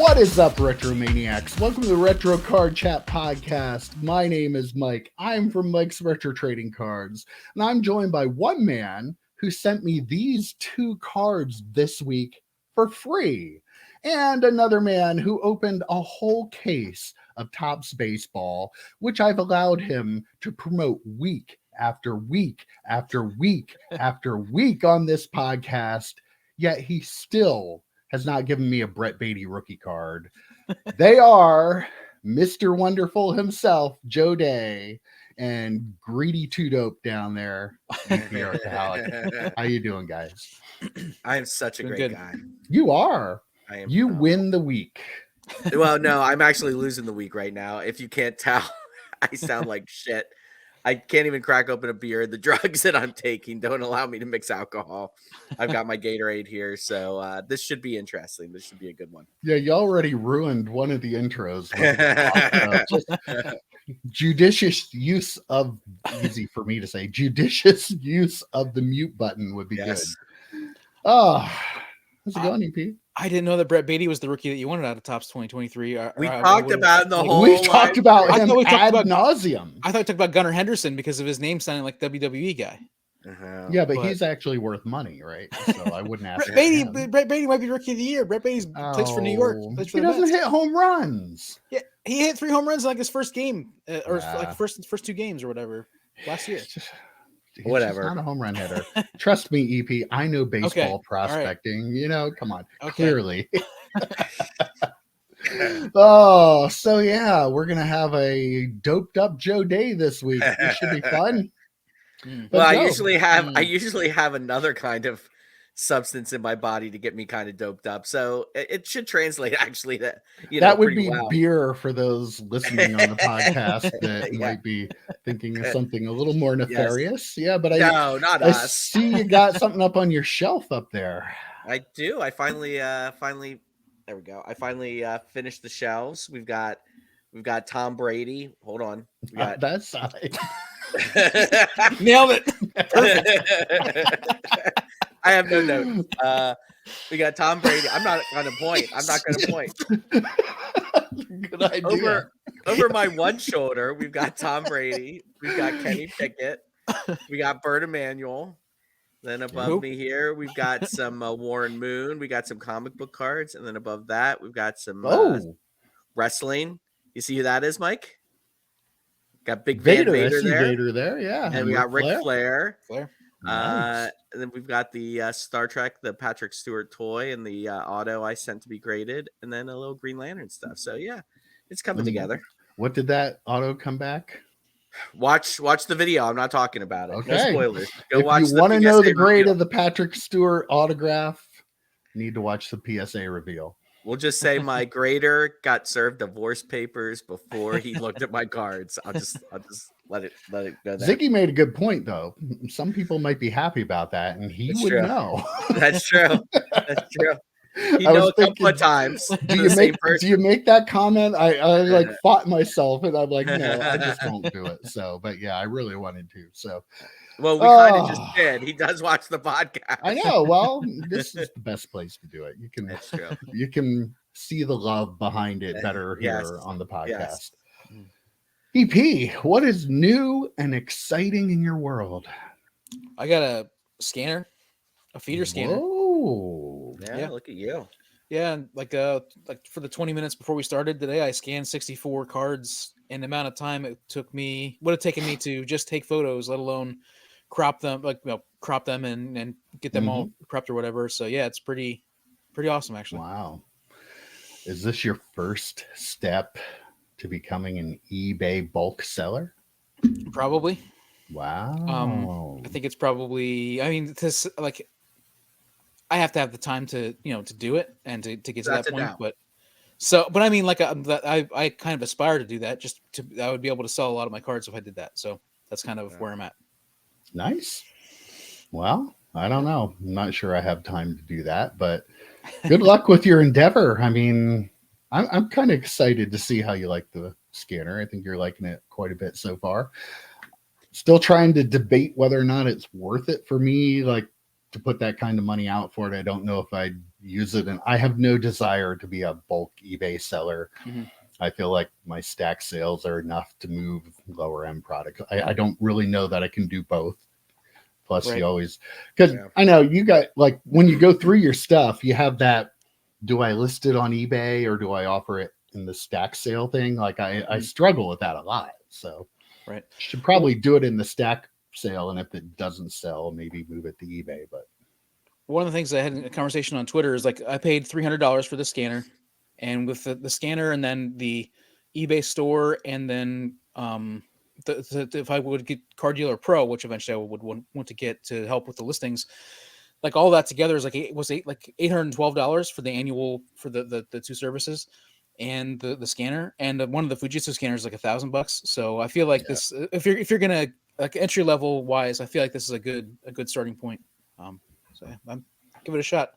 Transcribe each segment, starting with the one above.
What is up, Retromaniacs? Welcome to the Retro Card Chat Podcast. My name is Mike. I'm from Mike's Retro Trading Cards, and I'm joined by one man who sent me these two cards this week for free, and another man who opened a whole case of Topps Baseball, which I've allowed him to promote week after week after week after week on this podcast, yet he still has not given me a Brett Beatty rookie card. They are Mr. Wonderful himself, Joe Day, and Greedy Two Dope down there. How you doing, guys? I am such a great guy. You are. I am. You win the week. Well, no, I'm actually losing the week right now. If you can't tell, I sound like shit. I can't even crack open a beer. The drugs that I'm taking don't allow me to mix alcohol. I've got my Gatorade here, so this should be interesting. This should be a good one. Yeah, you already ruined one of the intros. Just judicious use of, easy for me to say, judicious use of the mute button would be good. Oh, how's it going, EP? I didn't know that Brett Beatty was the rookie that you wanted out of Topps 2023. We talked about the whole. We've talked about him ad nauseum. I thought we talked about Gunnar Henderson because of his name sounding like WWE guy. Yeah, but he's actually worth money, right? So I wouldn't ask. Brett Beatty might be rookie of the year. Brett Beatty plays for New York. He doesn't hit home runs. Yeah, he hit 3 home runs in like his first game, or like first 2 games or whatever last year. He's whatever. Not a home run hitter. Trust me, EP. I know baseball prospecting. Right. You know, come on. Clearly. Oh, so yeah, we're gonna have a doped up Joe Day this week. This should be fun. Well, I usually have another kind of substance in my body to get me kind of doped up, so it should translate actually. That would be beer for those listening on the podcast that might be thinking of something a little more nefarious. Yeah, but not I us. See you got something up on your shelf up there. I do. I finally there we go. I finally finished the shelves. We've got Tom Brady. Hold on. We got that side. Nailed it. I have no notes. We got Tom Brady. I'm not going to point. Good idea. Over my one shoulder, we've got Tom Brady. We've got Kenny Pickett. We got Bert Emanuel. Then above me here, we've got some Warren Moon. We got some comic book cards. And then above that, we've got some wrestling. You see who that is, Mike? Got Big Vader there. Yeah. And we got Ric Flair. Nice. And then we've got the Star Trek, the Patrick Stewart toy, and the auto I sent to be graded, and then a little Green Lantern stuff. So yeah, it's coming together. What did that auto come back? Watch the video. I'm not talking about it. Okay. No spoilers. If you want to know the grade of the Patrick Stewart autograph, you need to watch the PSA reveal. We'll just say my grader got served divorce papers before he looked at my cards. I'll just let it go there. Ziggy made a good point, though. Some people might be happy about that, and he wouldn't know. That's true. That's true. He knows a couple of times. Do you make that comment? I fought myself, and I'm like, no, I just won't do it. So, but yeah, I really wanted to. So, well, we kind of just did. He does watch the podcast. I know. Well, this is the best place to do it. That's true. You can see the love behind it better here on the podcast. Yes. EP, what is new and exciting in your world? I got a scanner, a feeder scanner. Whoa. Yeah, look at you. Yeah, like for the 20 minutes before we started today, I scanned 64 cards in the amount of time it would have taken me to just take photos, let alone crop them, and get them all cropped or whatever. So yeah, it's pretty awesome actually. Wow. Is this your first step to becoming an eBay bulk seller? Probably. Wow. I think it's probably, I have to have the time to do it and to get to that point. But I mean, I kind of aspire to do that. I would be able to sell a lot of my cards if I did that. So that's kind of where I'm at. Nice. Well, I don't know. I'm not sure I have time to do that, but good luck with your endeavor. I mean, I'm kind of excited to see how you like the scanner. I think you're liking it quite a bit so far. Still trying to debate whether or not it's worth it for me, like to put that kind of money out for it. I don't know if I'd use it, and I have no desire to be a bulk eBay seller. Mm-hmm. I feel like my stack sales are enough to move lower end products. I don't really know that I can do both. Plus, Right. you always, because I know you got, like, when you go through your stuff, you have that, do I list it on eBay or do I offer it in the stack sale thing? Like, I struggle with that a lot. So, right, should probably do it in the stack sale. And if it doesn't sell, maybe move it to eBay. But one of the things I had in a conversation on Twitter is like I paid $300 for the scanner, and with the scanner and then the eBay store, and then if I would get Card Dealer Pro, which eventually I would want to get to help with the listings, like all that together is like $812 for the annual for the two services and the scanner, and one of the Fujitsu scanners is like $1,000. So I feel like this, if you're gonna, like, entry level wise, I feel like this is a good starting point. So yeah, I'm give it a shot.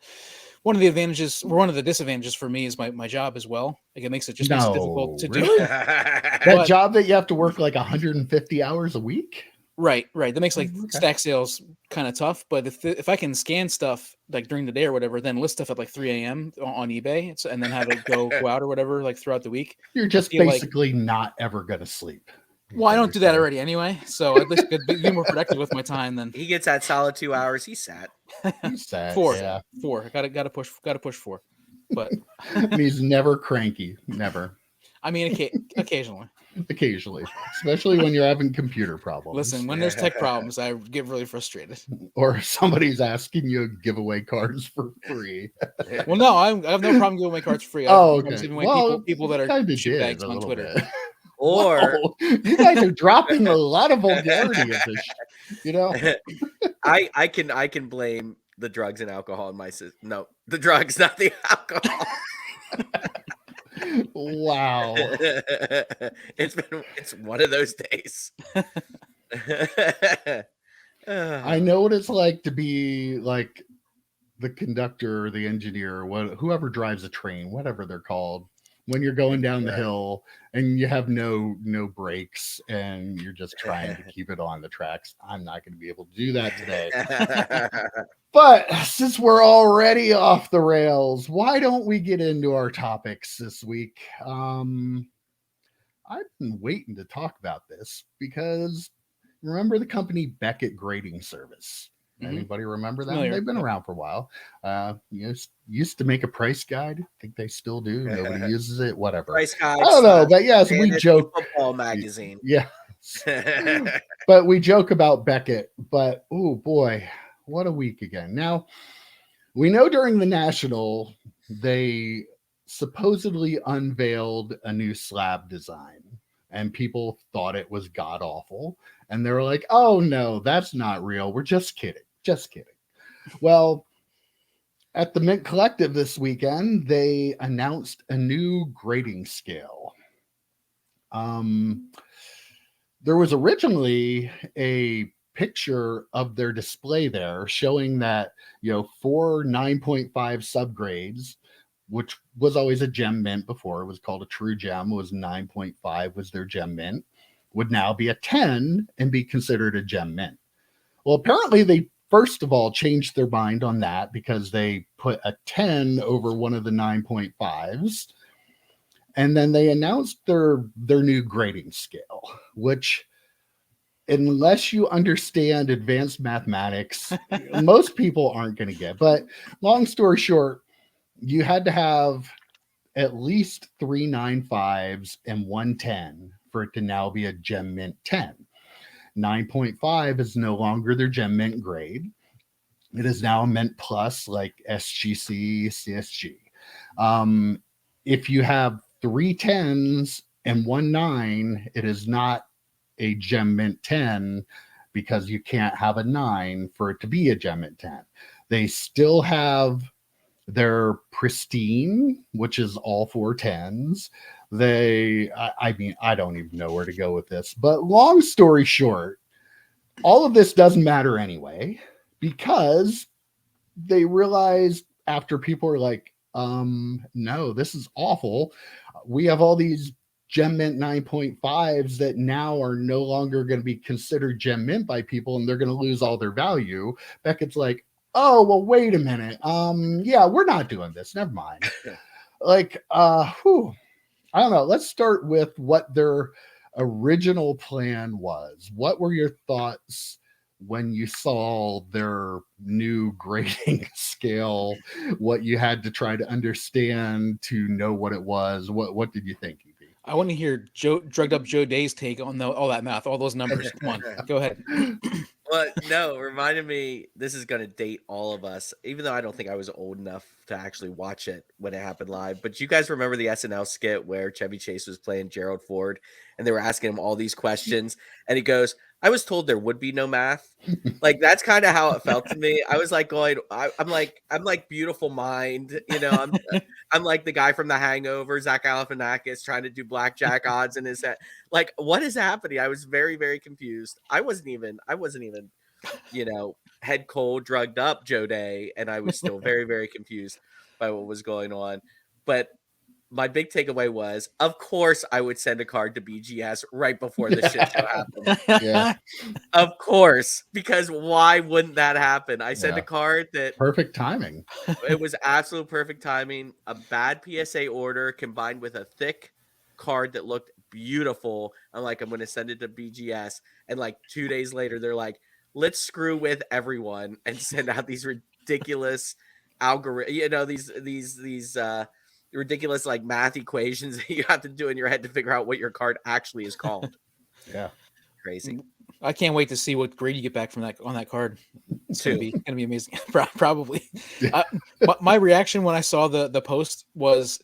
One of the advantages, or one of the disadvantages for me, is my job as well. Like, it makes it makes it difficult to really? do. That job that you have to work like 150 hours a week? Right. That makes like Okay. stack sales kind of tough. But if I can scan stuff like during the day or whatever, then list stuff at like 3 a.m. on eBay, and then have it go out or whatever, like throughout the week, You're just basically not ever going to sleep. Well, I don't do that already anyway, so at least could be more productive with my time. Then he gets that solid 2 hours. He's sat. He's sat. Four. Yeah. 4. Gotta push 4. But and he's never cranky. Never. I mean, occasionally. Occasionally, especially when you're having computer problems. Listen, when there's tech problems, I get really frustrated. Or somebody's asking you giveaway cards for free. Well, no, I have no problem giving away cards for free. Okay. Giving away people that are shitbags on Twitter. Bit. Or you guys are dropping a lot of vulgarity at this. You know, I can blame the drugs and alcohol in my system. No, the drugs, not the alcohol. Wow. It's one of those days. I know what it's like to be like the conductor or the engineer, or whoever drives a train, whatever they're called, when you're going down the hill and you have no brakes and you're just trying to keep it on the tracks. I'm not going to be able to do that today. But since we're already off the rails, why don't we get into our topics this week? I've been waiting to talk about this because remember the company Beckett Grading Service? Anybody remember that? Familiar. They've been around for a while. Used to make a price guide. I think they still do. Nobody uses it. Whatever. Price guide. I don't know, but yes, we joke. Football magazine. Yeah. But we joke about Beckett. But oh boy, what a week again. Now, we know during the National, they supposedly unveiled a new slab design, and people thought it was god awful. And they were like, oh no, that's not real. We're just kidding. Just kidding. Well, at the Mint Collective this weekend, they announced a new grading scale. There was originally a picture of their display there showing that, 4 9.5 subgrades, which was always a gem mint before. It was called a true gem, was 9.5 was their gem mint, would now be a 10 and be considered a gem mint. Well, apparently they first of all changed their mind on that because they put a 10 over one of the 9.5s. And then they announced their new grading scale, which, unless you understand advanced mathematics, most people aren't going to get. But long story short, you had to have at least 3 9.5s and 1 10 for it to now be a gem mint 10. 9.5 is no longer their gem mint grade. It is now a mint plus, like SGC, CSG. If you have 3 10s and 1 9, it is not a gem mint 10 because you can't have a 9 for it to be a gem mint 10. They still have their pristine, which is all 4 10s. I mean, I don't even know where to go with this, but long story short, all of this doesn't matter anyway, because they realized after people are like, no, this is awful. We have all these gem mint 9.5s that now are no longer going to be considered gem mint by people, and they're going to lose all their value. Beckett's like, oh, well, wait a minute. Yeah, we're not doing this. Never mind. Like, whew, I don't know. Let's start with what their original plan was. What were your thoughts when you saw their new grading scale? What you had to try to understand to know what it was? What did you think, EP? I want to hear drugged up Joe Day's take on all that math, all those numbers. Come on, go ahead. Well, no, reminded me, this is going to date all of us, even though I don't think I was old enough to actually watch it when it happened live. But you guys remember the SNL skit where Chevy Chase was playing Gerald Ford and they were asking him all these questions and he goes, I was told there would be no math. Like, that's kind of how it felt to me. I was like going, I'm like Beautiful Mind, you know, I'm like the guy from The Hangover, Zach Galifianakis, trying to do blackjack odds in his head. Like, what is happening? I was very, very confused. I wasn't even, you know, head cold, drugged up Joe Day, and I was still very, very confused by what was going on. But my big takeaway was, of course, I would send a card to BGS right before the shit show happened. Yeah, Of course, because why wouldn't that happen? I sent a card that perfect timing. it was absolute perfect timing. A bad PSA order combined with a thick card that looked beautiful. I'm like, I'm going to send it to BGS. And like 2 days later, they're like, let's screw with everyone and send out these ridiculous algorithm, you know, these ridiculous like math equations that you have to do in your head to figure out what your card actually is called. Yeah, crazy. I can't wait to see what grade you get back from that on that card. It's gonna be amazing. Probably. My reaction when I saw the post was,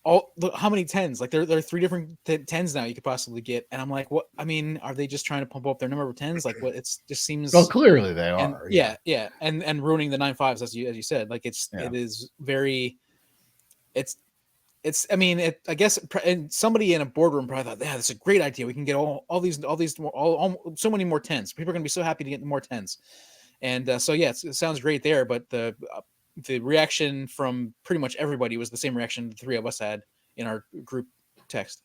how many tens? Like there are 3 different tens now you could possibly get, and I'm like, what? I mean, are they just trying to pump up their number of tens? Like, what? It's just seems. Well, clearly they and, are. Yeah, and ruining the 9.5s as you said. Like it is very. It's. I mean, I guess, and somebody in a boardroom probably thought, yeah, that's a great idea. We can get all these so many more tens. People are going to be so happy to get more tens, and so yeah, it sounds great there. But the reaction from pretty much everybody was the same reaction the 3 of us had in our group text.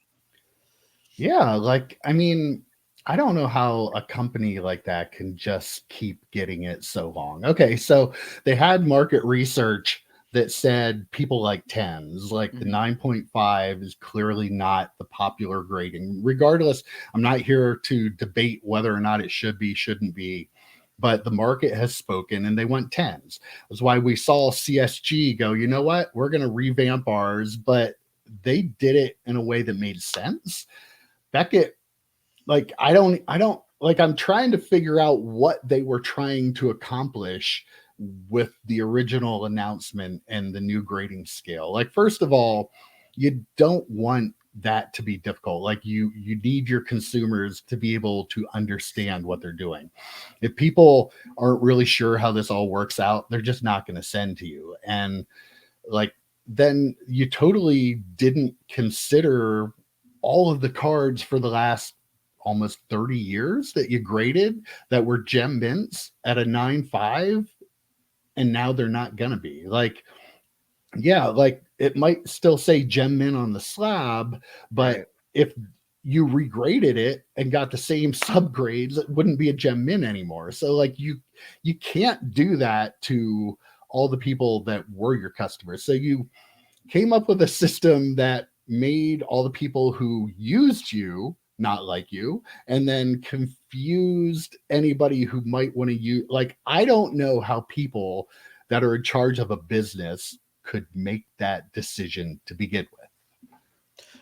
Yeah, like, I mean, I don't know how a company like that can just keep getting it so long. Okay, so they had market research that said people like tens, like the 9.5 is clearly not the popular grading. Regardless, I'm not here to debate whether or not it should be, shouldn't be, but the market has spoken and they want tens. That's why we saw CSG go, you know what, we're going to revamp ours, but they did it in a way that made sense. Beckett, like, I don't like, I'm trying to figure out what they were trying to accomplish with the original announcement and the new grading scale. Like, first of all, you don't want that to be difficult. Like, you need your consumers to be able to understand what they're doing. If people aren't really sure how this all works out, they're just not going to send to you. And like, then you totally didn't consider all of the cards for the last almost 30 years that you graded that were gem mints at a 9.5, and now they're not gonna be. Like, yeah, like it might still say gem mint on the slab, but if you regraded it and got the same subgrades, it wouldn't be a gem mint anymore. So like, you can't do that to all the people that were your customers. So you came up with a system that made all the people who used you not like you, and then confused anybody who might want to use. Like, I don't know how people that are in charge of a business could make that decision to begin with.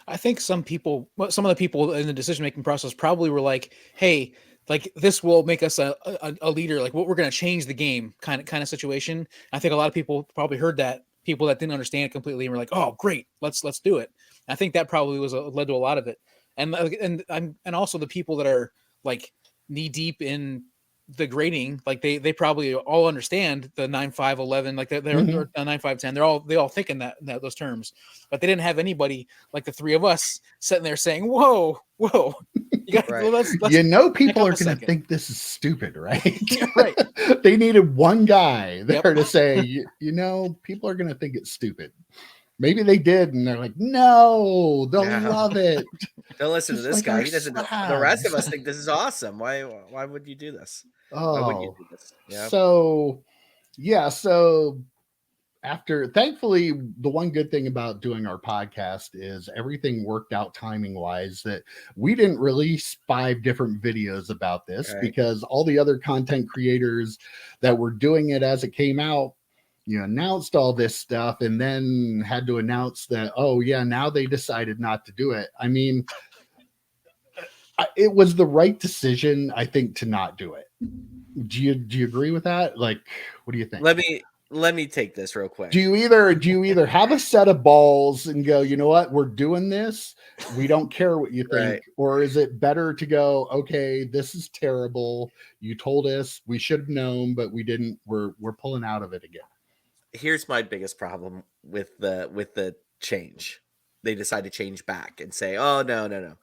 I think some of the people in the decision-making process probably were like, hey, like this will make us a leader. Like, what, we're going to change the game kind of situation. I think a lot of people probably heard that, people that didn't understand it completely, and were like, oh, great, let's do it. I think that probably was led to a lot of it. And also the people that are like knee deep in the grading, like they probably all understand the 9.5, 11, like they're 9.5, 10. They all thinking that those terms, but they didn't have anybody like the 3 of us sitting there saying, whoa, you got right. let's people are going to think this is stupid, right? Right. They needed one guy there to say, you know, people are going to think it's stupid. Maybe they did, and they're like, no, they'll love it. Don't listen to this like guy. He doesn't know. The rest of us think this is awesome. Why would you do this? Oh, why would you do this? So Yeah, so thankfully, the one good thing about doing our podcast is everything worked out timing wise, that we didn't release 5 different videos about this, Right. because all the other content creators that were doing it as it came out, announced all this stuff and then had to announce that, oh yeah, now they decided not to do it. I mean, it was the right decision, I think, to not do it. Do you agree with that? Like, what do you think? Let me take this real quick. Do you either have a set of balls and go, you know what, we're doing this, we don't care what you think, Right. or is it better to go, okay, this is terrible, you told us, we should have known, but we didn't, we're pulling out of it again? Here's my biggest problem with the change. They decide to change back and say, "Oh no."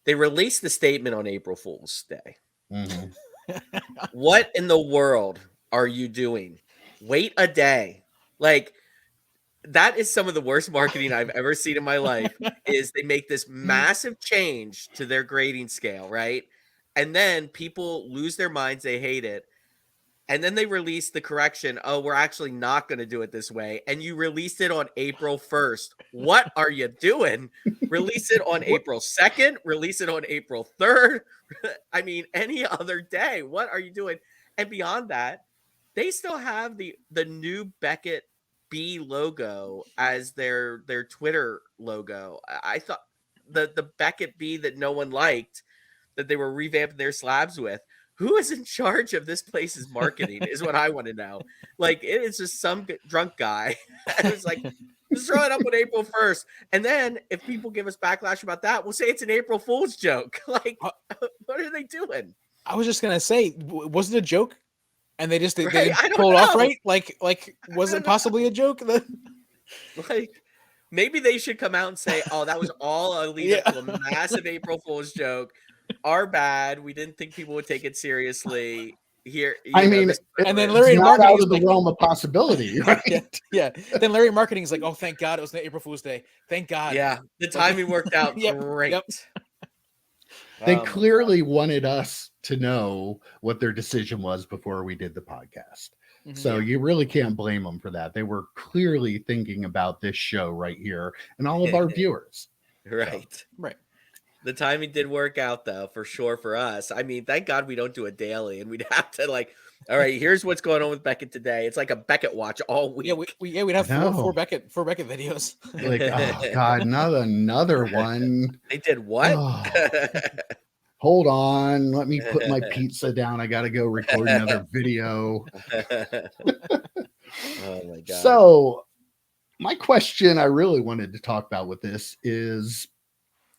They released the statement on April Fool's Day. Mm-hmm. What in the world are you doing? Wait a day. Like, that is some of the worst marketing I've ever seen in my life. Is they make this massive change to their grading scale, right? And then people lose their minds, they hate it. And then they release the correction. Oh, we're actually not going to do it this way. And you released it on April 1st. What are you doing? Release it on April 2nd. Release it on April 3rd. I mean, any other day. What are you doing? And beyond that, they still have the new Beckett B logo as their Twitter logo. I thought the Beckett B that no one liked, that they were revamping their slabs with. Who is in charge of this place's marketing is what I want to know. Like, it is just some drunk guy. It's like, just throw it up on April 1st. And then if people give us backlash about that, we'll say it's an April Fool's joke. Like, what are they doing? I was just going to say, was it a joke? And they just they Right? didn't I don't pull it off know. right? Like was it possibly a joke? Like, maybe they should come out and say, oh, that was all a lead up to a massive April Fool's joke. Our bad. We didn't think people would take it seriously. Here, I mean, and then Larry it's not Marketing out is of the like, realm of possibility, right? yeah. Then Larry Marketing is like, oh, thank God it was April Fool's Day. Thank God. Yeah, the timing worked out great. Yep. They clearly wanted us to know what their decision was before we did the podcast. Mm-hmm. So you really can't blame them for that. They were clearly thinking about this show right here and all of our viewers. Right. So, right. The timing did work out, though, for sure, for us. I mean, thank God we don't do a daily, and we'd have to, like, all right, here's what's going on with Beckett today. It's like a Beckett watch all week. Yeah, we'd have four Beckett videos. Like, oh God, another one. They did what? Oh. Hold on, let me put my pizza down. I got to go record another video. Oh my God. So, my question I really wanted to talk about with this is,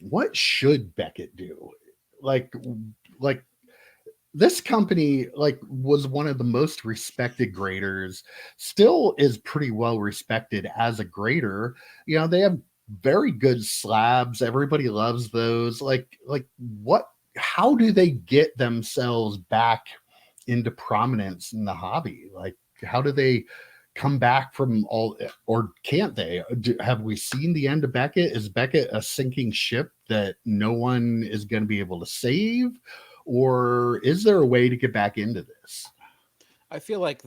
what should Beckett do? Like this company, like, was one of the most respected graders, still is pretty well respected as a grader. You know, they have very good slabs. Everybody loves those. Like what, how do they get themselves back into prominence in the hobby? Like, how do they come back from all, or can't they? Have we seen the end of Beckett? Is Beckett a sinking ship that no one is going to be able to save? Or is there a way to get back into this? I feel like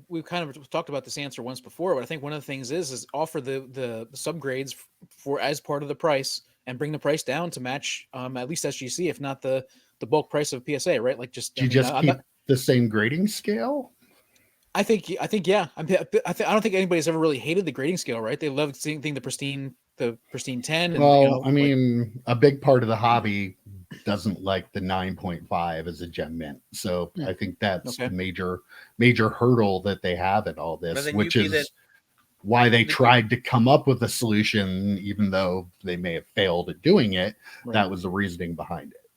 we've kind of talked about this answer once before, but I think one of the things is offer the subgrades for as part of the price and bring the price down to match at least SGC, if not the bulk price of PSA, right? Like, just keep the same grading scale. I think yeah. I don't think anybody's ever really hated the grading scale, right? They love seeing the pristine 10. And, well, I mean, a big part of the hobby doesn't like the 9.5 as a gem mint. So I think that's a major hurdle that they have in all this, which is why they tried to come up with a solution, even though they may have failed at doing it. Right. That was the reasoning behind it.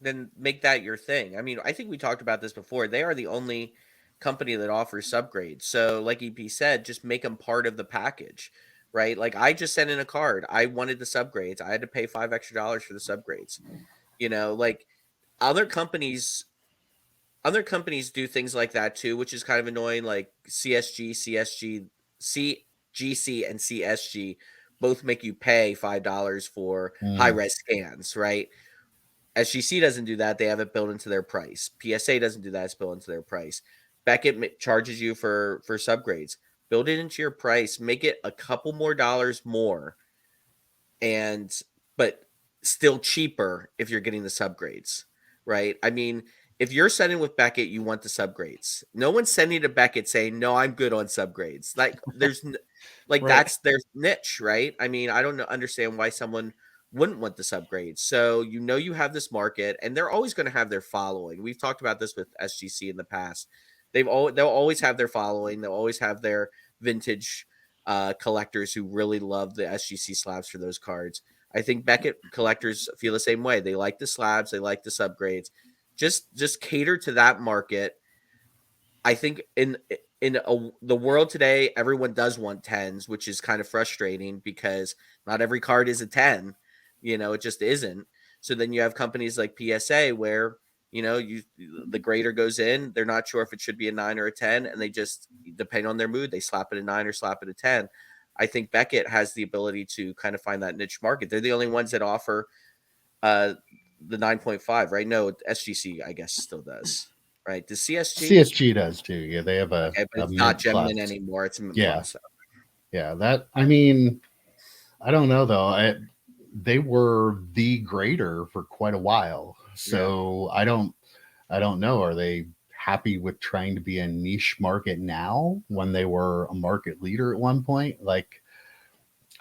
Then make that your thing. I mean, I think we talked about this before. They are the only company that offers subgrades. So like EP said, just make them part of the package, right? Like, I just sent in a card. I wanted the subgrades. I had to pay $5 extra for the subgrades. You know, like, other companies do things like that too, which is kind of annoying. Like CGC, and CSG both make you pay $5 for high res scans, right? SGC doesn't do that. They have it built into their price. PSA doesn't do that. It's built into their price. Beckett charges you for subgrades, build it into your price, make it a couple more dollars more, but still cheaper if you're getting the subgrades, right? I mean, if you're sending with Beckett, you want the subgrades. No one's sending to Beckett saying, "No, I'm good on subgrades." Like there's like Right. that's their niche, right? I mean, I don't understand why someone wouldn't want the subgrades. So you have this market, and they're always going to have their following. We've talked about this with SGC in the past. They'll always have their following. They'll always have their vintage collectors who really love the SGC slabs for those cards. I think Beckett collectors feel the same way. They like the slabs, they like the subgrades. Just cater to that market. I think in the world today, everyone does want 10s, which is kind of frustrating because not every card is a 10. It just isn't. So then you have companies like PSA where the grader goes in, they're not sure if it should be a 9 or a 10, and they just, depending on their mood, they slap it a 9 or slap it a 10. I think Beckett has the ability to kind of find that niche market. They're the only ones that offer the 9.5, right? No, SGC I guess still does, right? The CSG does too. Yeah, they have but it's not Gem Mint anymore. It's a Mint Plus. Yeah, that, I mean, I don't know though. They were the grader for quite a while, so yeah. I don't know. Are they happy with trying to be a niche market now when they were a market leader at one point? Like,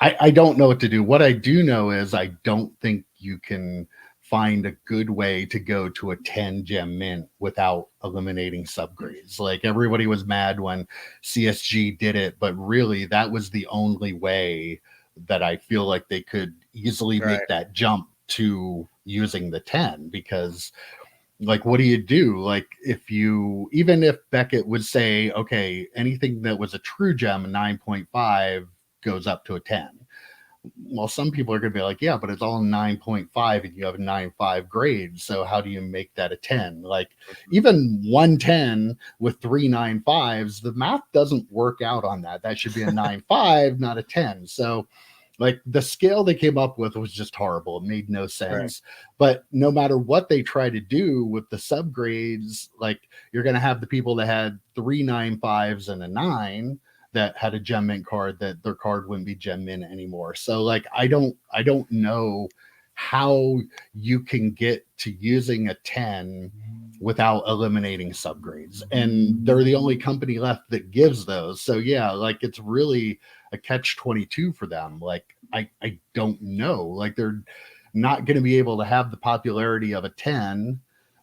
I don't know what to do. What I do know is I don't think you can find a good way to go to a 10 gem mint without eliminating subgrades. Like, everybody was mad when CSG did it, but really that was the only way that I feel like they could easily make that jump to using the 10, because like, what do you do? Like, even if Beckett would say, okay, anything that was a true gem, a 9.5 goes up to a 10. Well, some people are going to be like, yeah, but it's all 9.5 and you have a 9.5 grade. So how do you make that a 10? Like, even 110 with 3 9.5s, the math doesn't work out on that. That should be a 9.5, not a 10. So like, the scale they came up with was just horrible. It made no sense. Right. But no matter what they try to do with the subgrades, like, you're going to have the people that had 3 9.5s and a 9 that had a gem mint card, that their card wouldn't be gem mint anymore. So like, I don't know how you can get to using a 10 without eliminating subgrades. And they're the only company left that gives those. So yeah, like, it's really a catch-22 for them. Like, I don't know. Like, they're not going to be able to have the popularity of a 10.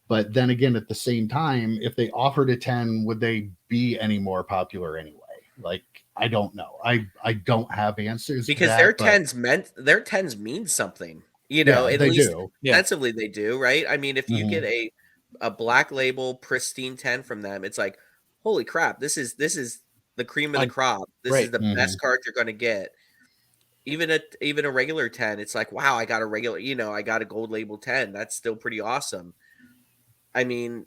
But then again, at the same time, if they offered a 10, would they be any more popular anyway? Like, I don't know. I don't have answers because to that, their 10s mean something. At they least do. Defensively they do, right? I mean, if you get a black label pristine 10 from them, it's like, holy crap, this is the cream of the crop. This is the best card you're going to get. Even a regular 10, it's like, wow, I got a regular, I got a gold label 10. That's still pretty awesome. I mean,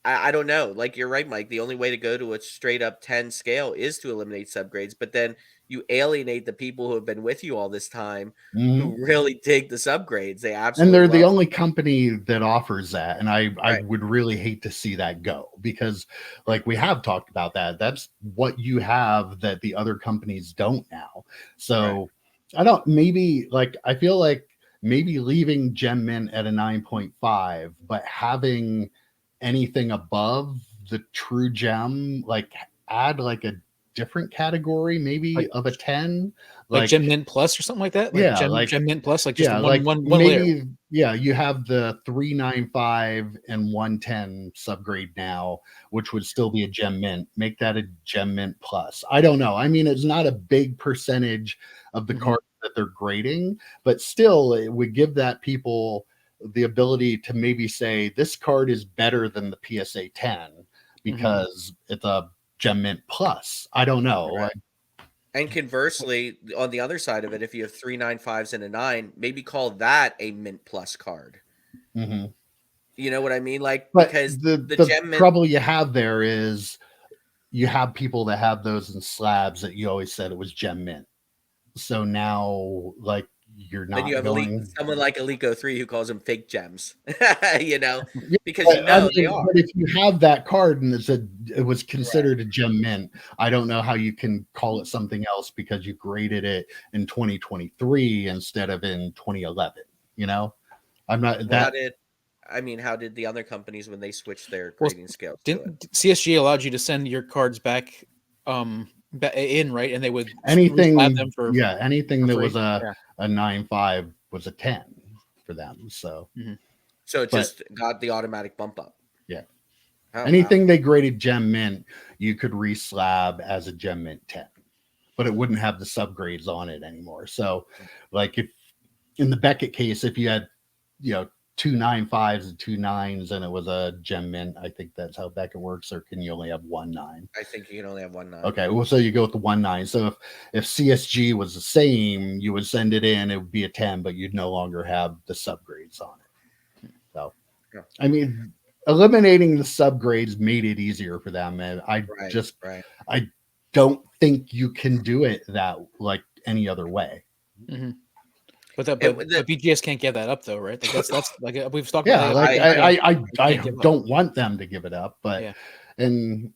I don't know. Like, you're right, Mike. The only way to go to a straight up 10 scale is to eliminate subgrades, but then you alienate the people who have been with you all this time, who really dig the subgrades. They absolutely, and they're the only company that offers that. And I would really hate to see that go, because like, we have talked about that. That's what you have that the other companies don't now. So I feel like maybe leaving gem mint at a 9.5, but having anything above the true gem, like, add like a different category, maybe like, of a 10, like Gem Mint Plus or something like that. Like Gem Mint Plus, like just one layer. Yeah, you have the 3 9.5 and 110 subgrade now, which would still be a Gem Mint. Make that a Gem Mint Plus. I don't know. I mean, it's not a big percentage of the cards that they're grading, but still, it would give that people the ability to maybe say, this card is better than the PSA 10 because it's a Gem Mint Plus. I don't know. Right. And conversely, on the other side of it, if you have 3 9.5s and a 9, maybe call that a Mint Plus card. You know what I mean? Like, but because the Gem Mint trouble you have there is you have people that have those in slabs that you always said it was Gem Mint. So now, like, you're Then not you have going. someone like Alico 3 who calls them fake gems, you know, Yeah, because but, I they mean, are. but if you have that card and it was Right. considered a gem mint, I don't know how you can call it something else because you graded it in 2023 instead of in 2011. You know, I'm not Well, that. how did the other companies when they switched their Well, grading scales to it? didn't CSG allowed you to send your cards back in, right? And they would Anything, them for anything for that free. was a Yeah. 9.5 was a 10 for them. So, So it but just got the automatic bump up. yeah, Oh, anything wow. they graded gem mint, you could reslab as a gem mint 10, but it wouldn't have the subgrades on it anymore. So, like if in the Beckett case, if you had, 2 9.5s and 2 9s and it was a gem mint, I think that's how Beckett works, or can you only have 1 9? I think you can only have 1 9. Okay, well, so you go with the 1 9. So if CSG was the same, you would send it in, it would be a 10, but you'd no longer have the subgrades on it. So, Yeah. I mean, eliminating the subgrades made it easier for them, and I don't think you can do it that like any other way. Mm-hmm. But BGS can't give that up though, right? Like that's like we've talked Yeah, about. like I don't want them to give it up, but and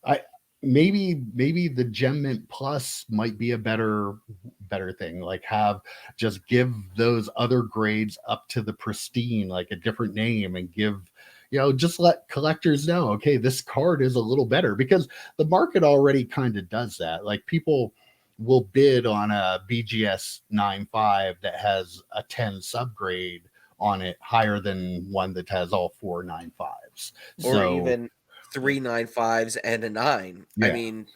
maybe the Gem Mint Plus might be a better thing. Like just give those other grades up to the pristine, like a different name, and give just let collectors know, okay, this card is a little better, because the market already kind of does that. Like people will bid on a BGS 9.5 that has a 10 subgrade on it higher than one that has all 4 9.5s. Or even 3 9.5s and a 9. Yeah. I mean,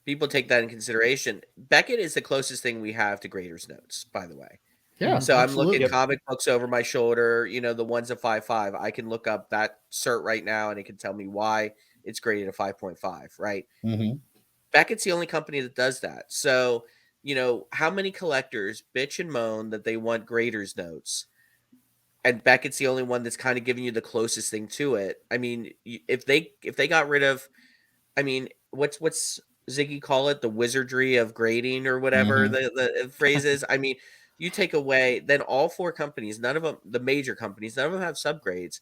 people take that in consideration. Beckett is the closest thing we have to graders notes, by the way. Yeah. So absolutely. I'm looking comic books over my shoulder, the one's a 5.5. I can look up that cert right now and it can tell me why it's graded a 5.5, right? Mm-hmm. Beckett's the only company that does that. So, how many collectors bitch and moan that they want graders notes, and Beckett's the only one that's kind of giving you the closest thing to it. I mean, if they got rid of, I mean, what's Ziggy call it, the wizardry of grading or whatever the phrase is. I mean, you take away, then all 4 companies, none of them, the major companies, none of them have subgrades,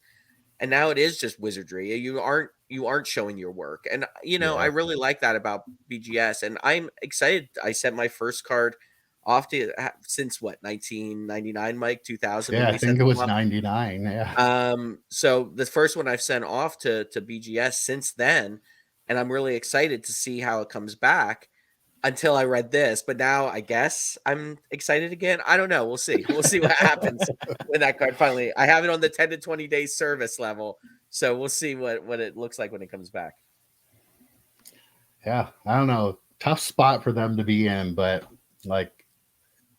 and now it is just wizardry. You aren't showing your work, and I really like that about BGS, and I'm excited. I sent my first card off to since 1999, Mike, 2000. Yeah, I think it was 99. Yeah. So the first one I've sent off to BGS since then, and I'm really excited to see how it comes back. Until I read this, but now I guess I'm excited again. I don't know. We'll see. We'll see what happens when that card finally. I have it on the 10 to 20 days service level, so we'll see what it looks like when it comes back. Yeah, I don't know. Tough spot for them to be in, but like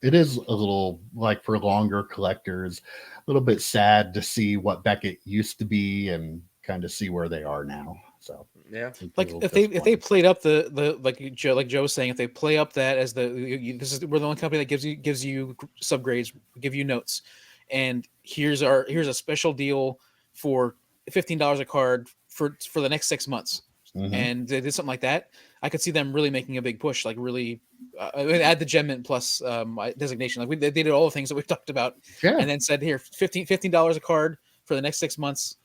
it is a little, like, for longer collectors, a little bit sad to see what Beckett used to be and kind of see where they are now. So yeah, like if they played up the like Joe was saying, if they play up that as this is, we're the only company that gives you subgrades, give you notes, and here's a special deal for $15 a card for the next 6 months, and they did something like that, I could see them really making a big push, like really add the Gem Mint Plus designation, like they did all the things that we've talked about, and then said here $15 a card for the next 6 months.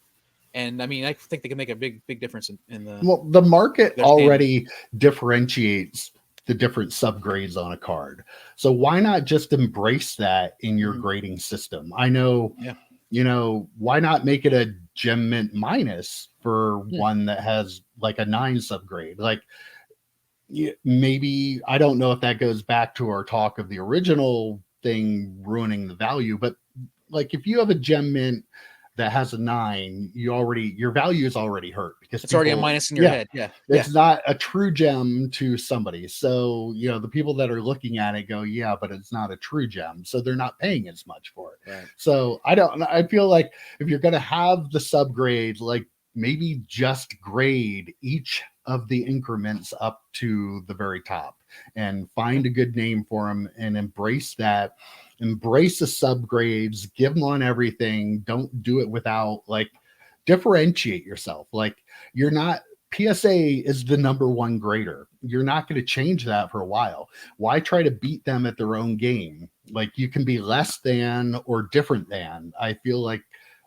And I mean, I think they can make a big difference in the. The market already differentiates the different subgrades on a card. So why not just embrace that in your grading system? I know, why not make it a Gem Mint minus for one that has like a 9 subgrade? Like maybe, I don't know if that goes back to our talk of the original thing ruining the value, but like if you have a Gem Mint that has a 9, your value is already hurt because it's already a minus in your head. Yeah. It's not a true gem to somebody. So, the people that are looking at it go, yeah, but it's not a true gem. So they're not paying as much for it. Right. So I feel like if you're going to have the subgrade, like maybe just grade each of the increments up to the very top and find a good name for them and embrace that. Embrace the subgrades, give them on everything. Don't do it without, like, differentiate yourself. Like, you're not, PSA is the #1 grader. You're not going to change that for a while. Why try to beat them at their own game? Like, you can be less than or different than. I feel like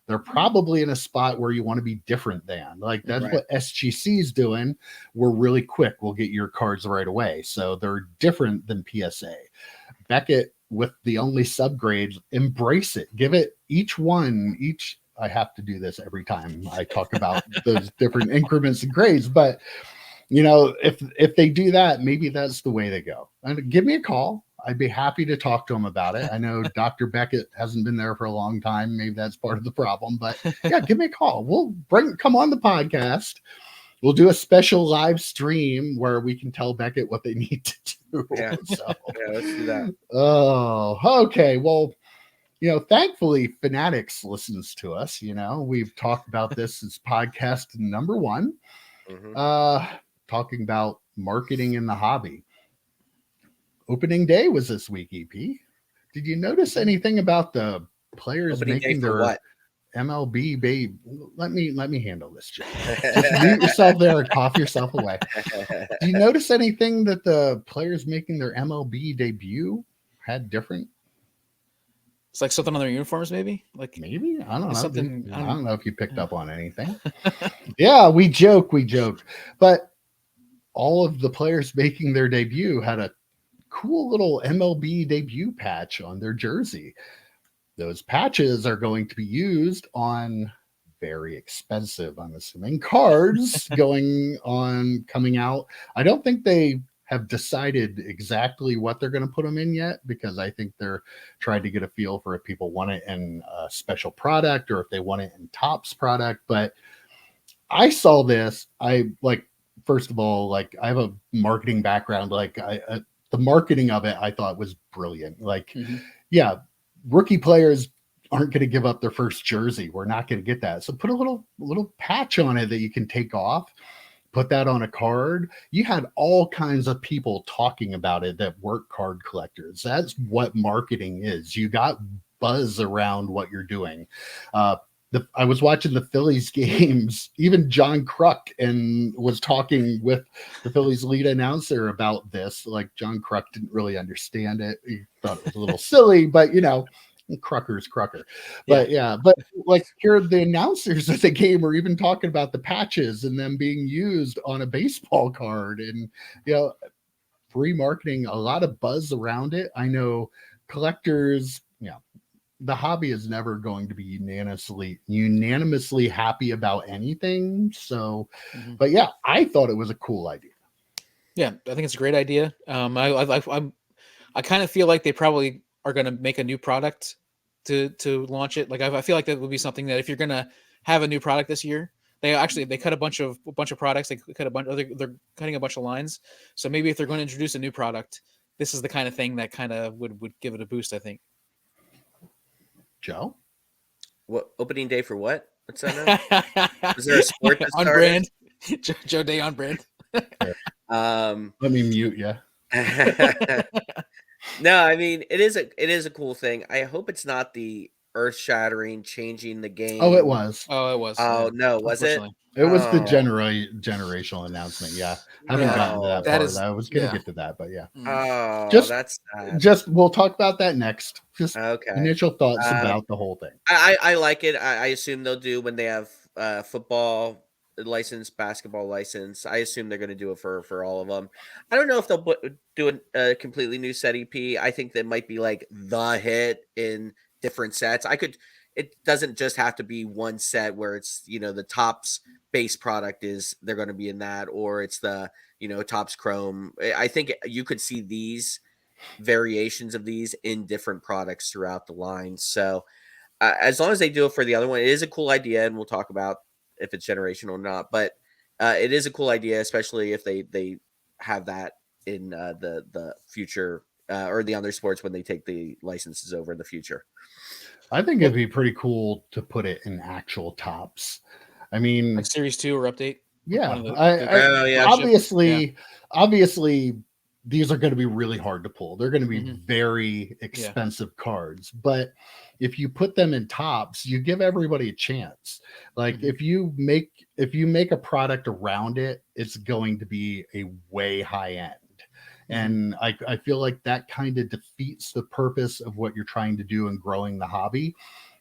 they're probably in a spot where you want to be different than. Like, that's Right. what SGC is doing. We're really quick. We'll get your cards right away. So they're different than PSA. Beckett, with the only subgrades, embrace it. Give it each. I have to do this every time I talk about those different increments and grades, but if they do that, maybe that's the way they go. And give me a call. I'd be happy to talk to them about it. I know Dr. Beckett hasn't been there for a long time. Maybe that's part of the problem, but yeah, give me a call. We'll come on the podcast. We'll do a special live stream where we can tell Beckett what they need to do. Yeah. So, Yeah, let's do that. oh, okay. Well, thankfully Fanatics listens to us. We've talked about this as podcast #1. Mhm. Talking about marketing in the hobby. Opening day was this week, EP. Did you notice anything about the players Opening day making for their what? MLB babe? Let me handle this, Joe. Just mute yourself there and cough yourself away. Do you notice anything that the players making their MLB debut had different? It's like something on their uniforms, maybe. Like Maybe, I don't know. something. I don't know if you picked up on anything. Yeah, we joke, but all of the players making their debut had a cool little MLB debut patch on their jersey. Those patches are going to be used on very expensive, I'm assuming, cards coming out. I don't think they have decided exactly what they're going to put them in yet, because I think they're trying to get a feel for if people want it in a special product or if they want it in Topps product. But I saw this. First of all, I have a marketing background. The marketing of it, I thought was brilliant. Yeah, rookie players aren't going to give up their first jersey. We're not going to get that. So put a little patch on it that you can take off, put that on a card. You had all kinds of people talking about it that weren't card collectors. That's what marketing is. You got buzz around what you're doing. I was watching the Phillies games. Even John Kruk was talking with the Phillies lead announcer about this. Like, John Kruk didn't really understand it. He thought it was a little silly, but Krucker's Krucker. But here the announcers of the game are even talking about the patches and them being used on a baseball card, and free marketing, a lot of buzz around it. I know collectors, the hobby is never going to be unanimously happy about anything. So, but yeah, I thought it was a cool idea. Yeah, I think it's a great idea. I kind of feel like they probably are going to make a new product to launch it. Like, I feel like that would be something that if you're going to have a new product this year, they cut a bunch of products. They cut they're cutting a bunch of lines. So maybe if they're going to introduce a new product, this is the kind of thing that kind of would give it a boost, I think. Joe? What opening day for what? What's that now? Is there a sport on brand? Joe Day on brand. Let me mute you. No, I mean, it is a cool thing. I hope it's not the earth-shattering, changing the game. Oh, it was. Oh, no, was it? It was the generational announcement. Yeah, haven't gotten to that part. I was going to get to that, but yeah. Oh, that's sad. Just we'll talk about that next. Just okay. Initial thoughts about the whole thing. I like it. I assume they'll do when they have football license, basketball license. I assume they're going to do it for all of them. I don't know if they'll do a completely new set EP. I think that might be like the hit in different sets. It doesn't just have to be one set where it's, the Topps base product they're going to be in that, or it's the, Topps Chrome. I think you could see these variations of these in different products throughout the line. So as long as they do it for the other one, it is a cool idea, and we'll talk about if it's generational or not, but it is a cool idea, especially if they have that in the future or the other sports when they take the licenses over in the future. I think it'd be pretty cool to put it in actual Topps. I mean, like Series 2 or update. Yeah, Obviously, these are going to be really hard to pull. They're going to be very expensive cards. But if you put them in tops, you give everybody a chance. Like if you make a product around it, it's going to be a way high end. And I feel like that kind of defeats the purpose of what you're trying to do in growing the hobby.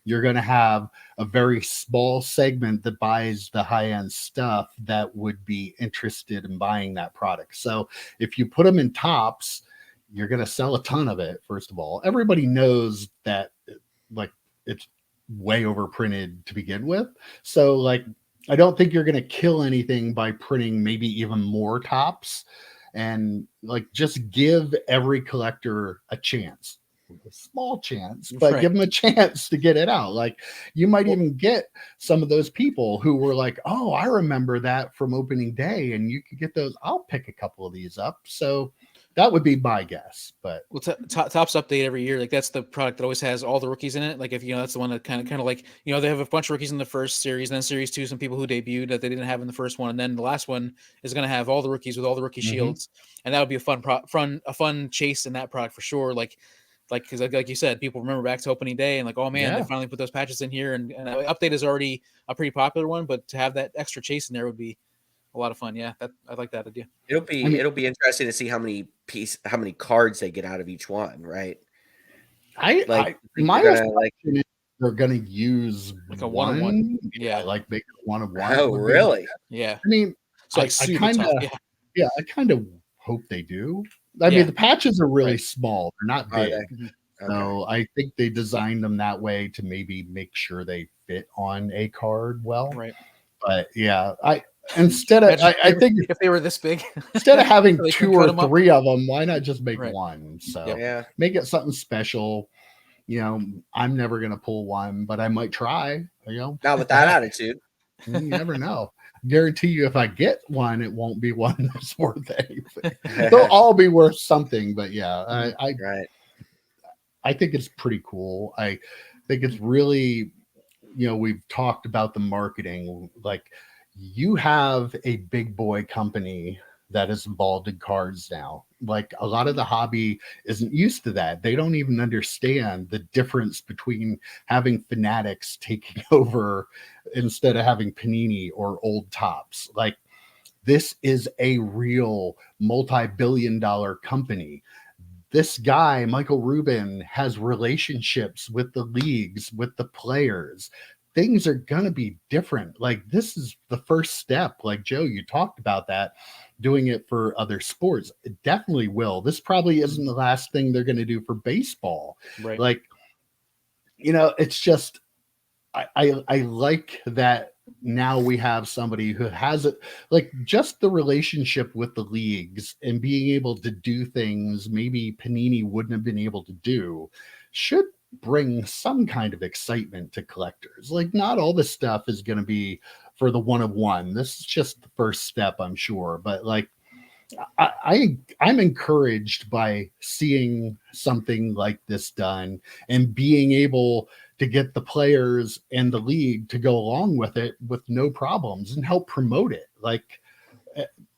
You're going to have a very small segment that buys the high-end stuff that would be interested in buying that product. So if you put them in tops, you're going to sell a ton of it. First of all, everybody knows that like it's way overprinted to begin with. So like, I don't think you're going to kill anything by printing maybe even more tops, and like just give every collector a chance. A small chance, but give them a chance to get it out. Like you might even get some of those people who were like, oh, I remember that from opening day, and you could get those. I'll pick a couple of these up. So that would be my guess. But well, Topps update every year. Like that's the product that always has all the rookies in it. Like if that's the one that kind of like they have a bunch of rookies in the first series, and then series 2, some people who debuted that they didn't have in the first one, and then the last one is going to have all the rookies with all the rookie shields, and that would be a fun chase in that product for sure. Like because like you said, people remember back to opening day and like, oh man, they finally put those patches in here, and update is already a pretty popular one, but to have that extra chase in there would be a lot of fun. Yeah, I like that idea. It'll be interesting to see how many cards they get out of each one, right? My assumption is they're going to use like a one-on-one, like make it one of one. Oh, really? Yeah. I mean, so like I kind of hope they do. I mean, the patches are really small; they're not big. So I think they designed them that way to maybe make sure they fit on a card well. Right. But yeah, I think if they were this big, instead of having 2 or 3 of them, why not just make one? So make it something special. I'm never gonna pull one, but I might try. Not with that attitude. You never know. Guarantee you, if I get one, it won't be one that's worth anything. They'll all be worth something, but I think it's pretty cool. I think it's really, we've talked about the marketing. Like, you have a big boy company that is involved in cards now. Like, a lot of the hobby isn't used to that. They don't even understand the difference between having Fanatics taking over instead of having Panini or Old Tops. Like, this is a real multi-billion-dollar company. This guy, Michael Rubin, has relationships with the leagues, with the players. Things are going to be different. Like, this is the first step. Like, Joe, you talked about that, doing it for other sports. It definitely will. This probably isn't the last thing they're going to do for baseball. Right. Like, it's just, I like that now we have somebody who has it, like, just the relationship with the leagues and being able to do things maybe Panini wouldn't have been able to do should bring some kind of excitement to collectors. Like, not all this stuff is going to be for the one of one. This is just the first step, I'm sure. But like, I'm encouraged by seeing something like this done and being able to get the players and the league to go along with it with no problems and help promote it. Like,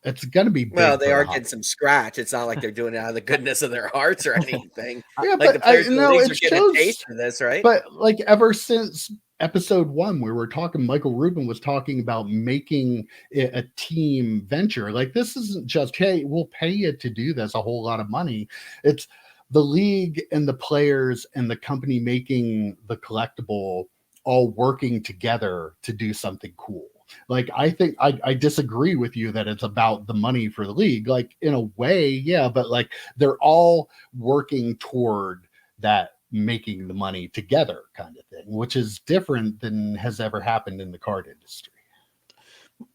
it's going to be big. Well, they are getting some scratch. It's not like they're doing it out of the goodness of their hearts or anything. Yeah, like, but the players are getting a taste for this, right? But like, ever since episode 1, we were talking, Michael Rubin was talking about making it a team venture. Like, this isn't just, hey, we'll pay you to do this, a whole lot of money. It's the league and the players and the company making the collectible all working together to do something cool. Like, I think I disagree with you that it's about the money for the league. Like, in a way, yeah, but like, they're all working toward that, making the money together kind of thing, which is different than has ever happened in the card industry.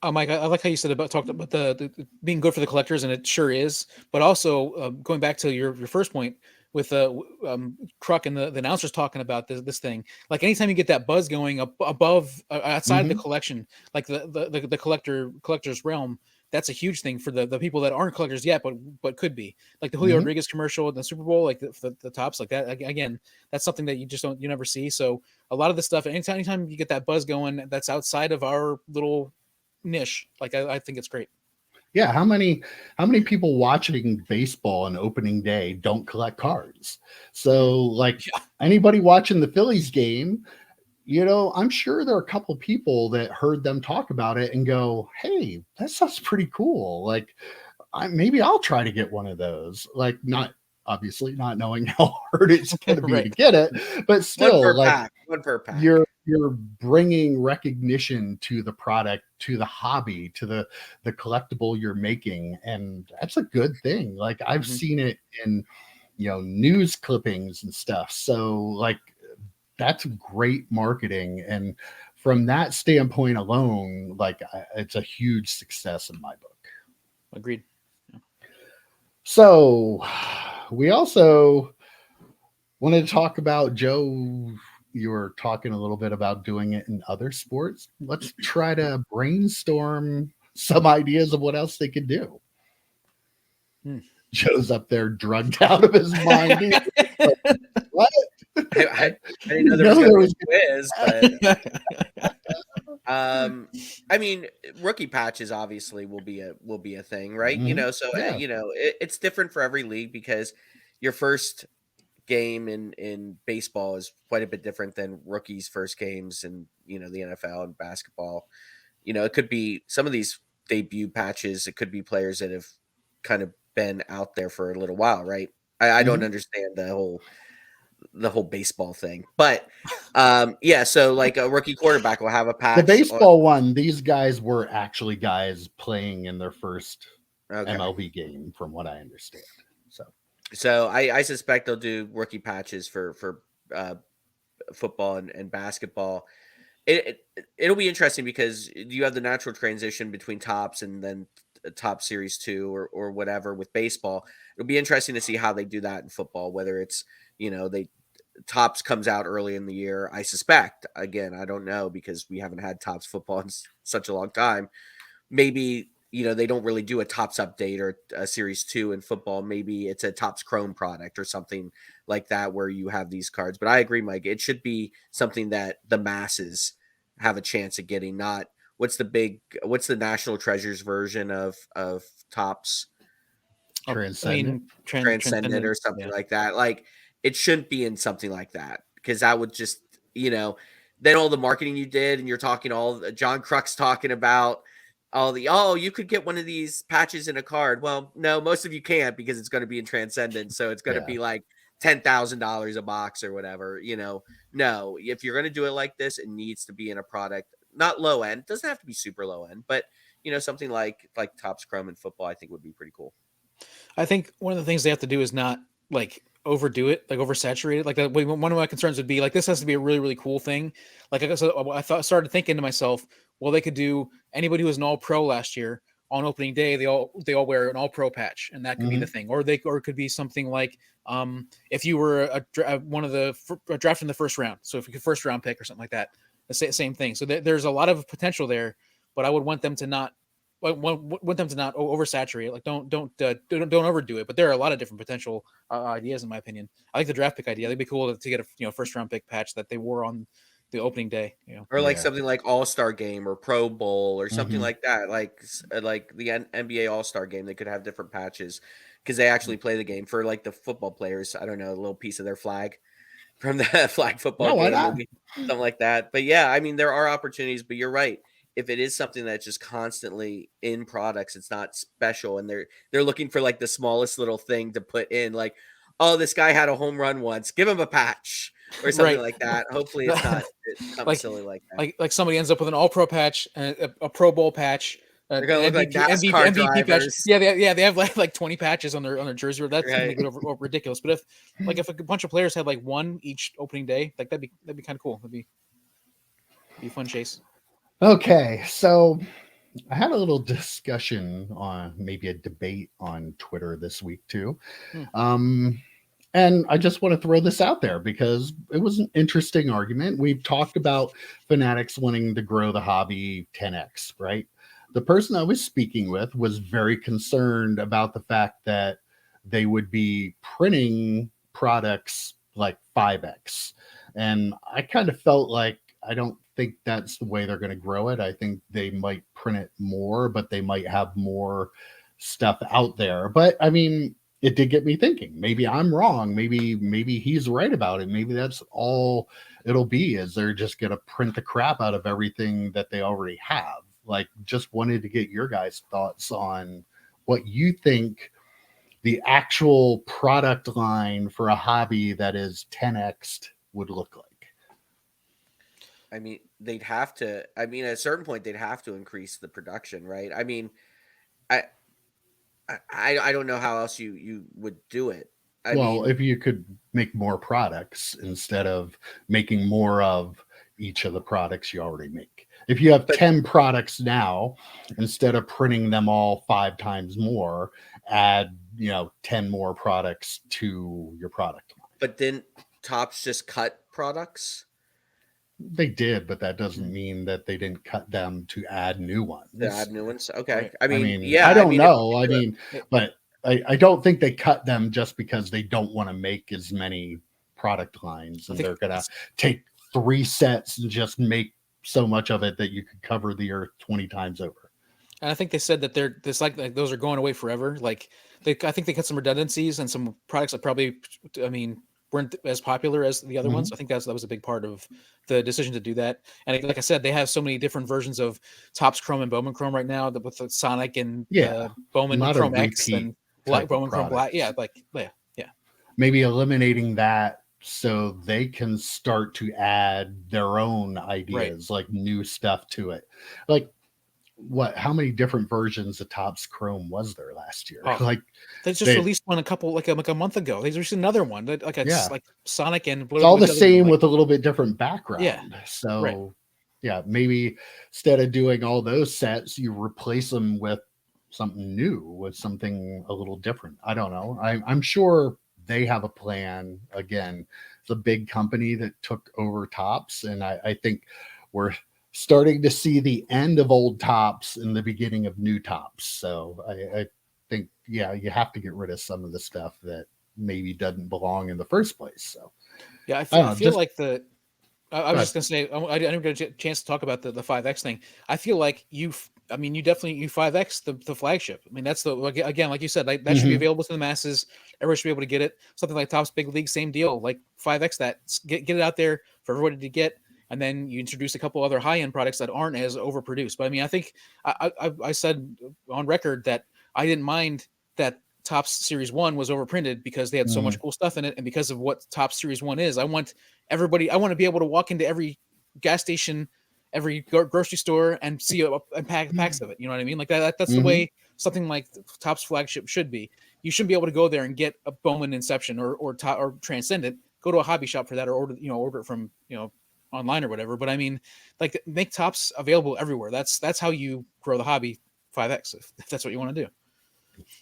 Mike, I like how you said talked about the being good for the collectors, and it sure is. But also going back to your first point with Kruk and the announcers talking about this thing. Like, anytime you get that buzz going above outside of the collection, like the collector's realm, that's a huge thing for the people that aren't collectors yet, but could be. Like the Julio Rodriguez commercial in the Super Bowl, like the tops, like that. Again, that's something that you never see. So a lot of the stuff, anytime you get that buzz going, that's outside of our little niche. Like, I think it's great. Yeah, how many people watching baseball on opening day don't collect cards? So like anybody watching the Phillies game, I'm sure there are a couple people that heard them talk about it and go, "Hey, that sounds pretty cool. Like maybe I'll try to get one of those." Like not obviously not knowing how hard it's going to be to get it, but still one per pack. You're bringing recognition to the product, to the hobby, to the collectible you're making, and that's a good thing. Like I've seen it in news clippings and stuff. So like that's great marketing, and from that standpoint alone, like it's a huge success in my book. Agreed. Yeah. So we also wanted to talk about, Joe, you were talking a little bit about doing it in other sports. Let's try to brainstorm some ideas of what else they could do. Joe's up there drugged out of his mind. Like, what? I didn't know there was a quiz, but I mean, rookie patches obviously will be a thing, right? It's different for every league because your first game in baseball is quite a bit different than rookies' first games in the NFL and basketball. It could be some of these debut patches. It could be players that have kind of been out there for a little while, right? I don't understand the whole baseball thing, but so like a rookie quarterback will have a patch. The baseball one, these guys were actually guys playing in their first MLB game, from what I understand. So I suspect they'll do rookie patches for football and basketball. It'll be interesting because you have the natural transition between tops and then top series 2 or whatever with baseball. It'll be interesting to see how they do that in football, whether it's they tops comes out early in the year. I suspect, again, I don't know because we haven't had tops football in such a long time. Maybe they don't really do a tops update or a series 2 in football. Maybe it's a tops Chrome product or something like that where you have these cards. But I agree, Mike, it should be something that the masses have a chance of getting, not what's the National Treasures version of tops? Transcendent. Transcendent or something like that. Like it shouldn't be in something like that because that would just, then all the marketing you did and you're talking John Crux talking about you could get one of these patches in a card. Well, no, most of you can't because it's going to be in Transcendent. So it's going to be like $10,000 a box or whatever, No, if you're going to do it like this, it needs to be in a product, not low end. It doesn't have to be super low end, but something like Topps Chrome in football, I think would be pretty cool. I think one of the things they have to do is not like overdo it, like oversaturate it. Like that. One of my concerns would be like, this has to be a really, really cool thing. Like I started thinking to myself, well, they could do anybody who was an all pro last year on opening day. They all wear an all pro patch, and that could be the thing. Or it could be something like, if you were one of the draft in the first round. So if you could first round pick or something like that, the same thing. So there's a lot of potential there, but I would want them to not. Want them to not oversaturate. Like don't overdo it. But there are a lot of different potential ideas, in my opinion. I like the draft pick idea. It'd be cool to get a first round pick patch that they wore on the opening day. Or like something like All-Star Game or Pro Bowl or something like that. Like the NBA All-Star Game, they could have different patches because they actually play the game. For like the football players, I don't know, a little piece of their flag from the flag football game, maybe something like that. But yeah, I mean there are opportunities. But you're right. If it is something that's just constantly in products, it's not special, and they're looking for like the smallest little thing to put in, like, oh, this guy had a home run once, give him a patch or something like that. Hopefully, it's not something silly like that. Like somebody ends up with an All Pro patch and a Pro Bowl patch. They're gonna look like NASCAR MVP drivers. patch. Yeah, they have like 20 patches on their jersey. That's gonna make it over ridiculous. But if a bunch of players had like one each opening day, like that'd be kind of cool. That'd be a fun chase. Okay, so I had a little discussion on maybe a debate on Twitter this week too. And I just want to throw this out there because it was an interesting argument. We've talked about Fanatics wanting to grow the hobby 10x, right? The person I was speaking with was very concerned about the fact that they would be printing products like 5x. And I kind of felt like I don't think that's the way they're going to grow it. I think they might print it more, but they might have more stuff out there. But I mean, it did get me thinking. Maybe I'm wrong. Maybe he's right about it. Maybe that's all it'll be, is they're just going to print the crap out of everything that they already have. Like, just wanted to get your guys' thoughts on what you think the actual product line for a hobby that is 10x would look like. I mean, they'd have to. I mean, at a certain point, they'd have to increase the production, right? I mean, I don't know how else you would do it. I mean, if you could make more products instead of making more of each of the products you already make. If you have 10 products now, instead of printing them all 5 times more, add 10 more products to your product line. But then Topps just cut products. They did, but that doesn't mean that they didn't cut them to add new ones. To add new ones, okay. Right. I mean, I don't know. But I don't think they cut them just because they don't want to make as many product lines, and they're gonna take 3 sets and just make so much of it that you could cover the earth 20 times over. And I think they said that those are going away forever. Like I think they cut some redundancies and some products that probably, weren't as popular as the other ones. I think that was a big part of the decision to do that. And like I said, they have so many different versions of Topps Chrome and Bowman Chrome right now, with the Sonic and Bowman Chrome X and Black Bowman Chrome Black. Yeah, maybe eliminating that so they can start to add their own ideas, like new stuff to it. Like, how many different versions of Topps Chrome was there last year? Like, they just released one like a month ago. They released another one like Sonic and it's all the same with a little bit different background. So maybe instead of doing all those sets, you replace them with something new, with something a little different. I don't know. I'm sure they have a plan. Again, it's a big company that took over Topps, and I think we're starting to see the end of old Topps and the beginning of new Topps. So I think, you have to get rid of some of the stuff that maybe doesn't belong in the first place. So I feel like I was just gonna say, I didn't get a chance to talk about the 5X thing. I feel like you 5X the flagship. I mean, that's again, like you said, that should be available to the masses. Everyone should be able to get it. Something like Topps Big League, same deal. Like 5X that, get it out there for everybody to get. And then you introduce a couple other high-end products that aren't as overproduced. But I mean, I think I said on record that I didn't mind that Topps Series 1 was overprinted because they had so much cool stuff in it. And because of what Topps Series 1 is, I want to be able to walk into every gas station, every grocery store and see packs of it. You know what I mean? Like that's the way something like Topps flagship should be. You shouldn't be able to go there and get a Bowman Inception or Transcendent. Go to a hobby shop for that, or order it from, online or whatever. But I mean, like, make Topps available everywhere. That's how you grow the hobby 5X, if that's what you want to do.